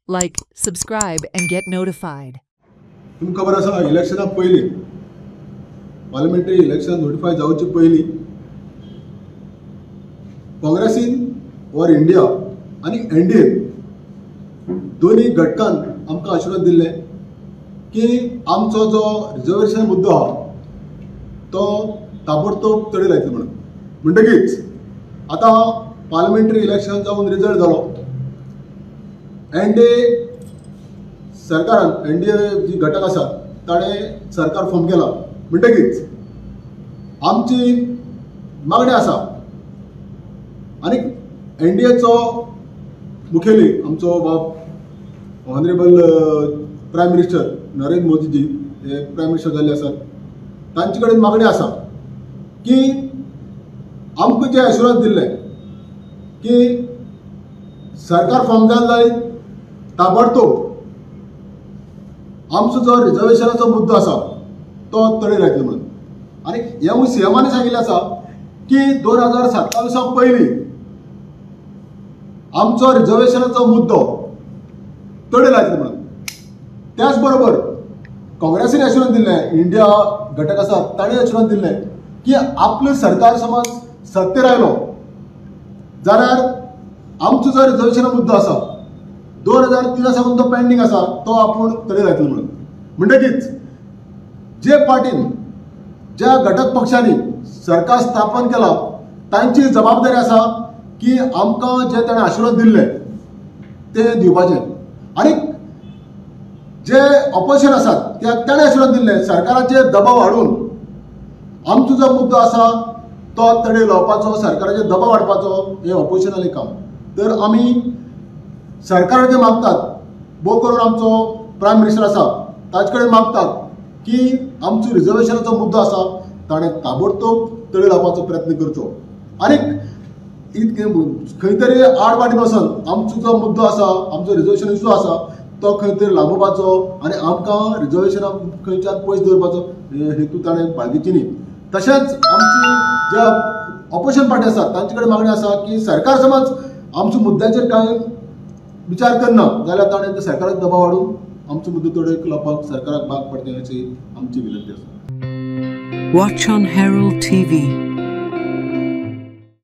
Like, subscribe, and get notified. तुमकां खबर आसा इलेक्शना पयलीं पार्लिमेंटरी इलेक्शन नोटिफाय जावचे पयलीं काँग्रेसीन ऑर इंडिया आनी एनडीए दोन्ही घटकान आमकां आशिर्वाद दिल्ले की आमचो जो रिजर्वेशन मुद्दो आहा तो ताबडतोब तडे लायतलो म्हणून म्हणटकीच आतां पार्लिमेंटरी इलेक्शन जावन रिजल्ट जालो एनडीए सरकारान एनडीए जी घटक आसा ताणें सरकार फॉर्म केला म्हणटकीच आमची मागणी आसा आनी एनडीएचो मुखेली आमचो बाब ऑनरेबल प्रायम मिनिस्टर नरेंद्र मोदीजी हे प्रायम मिनिस्टर जाल्ले आसात तांचे कडेन मागणी आसा की आमकां जे आशिर्वाद दिल्ले की सरकार फॉर्म जाली ताबडतोब आमचो जो रिजर्वेशनाचो मुद्दो आसा तो तडे लायतलो म्हणून आनी हे सीएमान सांगिल्लें आसा की 2027 पयलीं आमचो रिजर्वेशनाचो मुद्दो तडे लायतलो म्हणून त्याच बरोबर काँग्रेसीन आशिर्वाद दिल्लें इंडिया घटक आसा ताणें आशिर्वाद दिल्लें की आपलें सरकार समज सत्तेर आयलो जाल्यार आमचो जो रिजर्वेशना मुद्दो आसा 2003 सावन तो पेंडींग आसा तो आपूण तडे लायतलो म्हणून म्हणटकीच जे पार्टीन ज्या घटक पक्षांनी सरकार स्थापन केला तांची जबाबदारी आसा की आमकां जे ताणें आशिर्वाद दिल्ले ते दिवपाचें आनी जे ऑपोजिशन आसात ताणें आशिर्वाद दिल्ले सरकाराचेर दबाव हाडून आमचो जो मुद्दो आसा तो तडे लावपाचो सरकाराचेर दबाव हाडपाचो हे ऑपोजिशनाचें काम तर आमी सरकाराचे मागतात भोव करून आमचो प्रायम मिनिस्टर आसा ताचे कडेन मागतात की आमचो रिजर्वेशनाचो मुद्दो आसा ताणें ताबडतोब तडे लावपाचो प्रयत्न करचो आनी खंय तरी आडवाटी वचून आमचो जो मुद्दो आसा आमचो रिजर्वेशन इशू आसा तो खंय तरी लांबोवपाचो आनी आमकां रिजर्वेशना खंयच्यान पयस दवरपाचो हेतू ताणें बाळगिची न्ही तशेंच आमची जे ऑपोजिशन पार्टी आसा तांचे कडेन मागणी आसा की सरकार समज आमच्या मुद्द्याचेर कांय विचार करना जाल्यार ताणें त्या सरकाराक दबाव हाडून आमचो मुद्दो तडे लावपाक सरकाराक भाग पडचें अशी आमची विनंती आसा. Watch on Herald TV.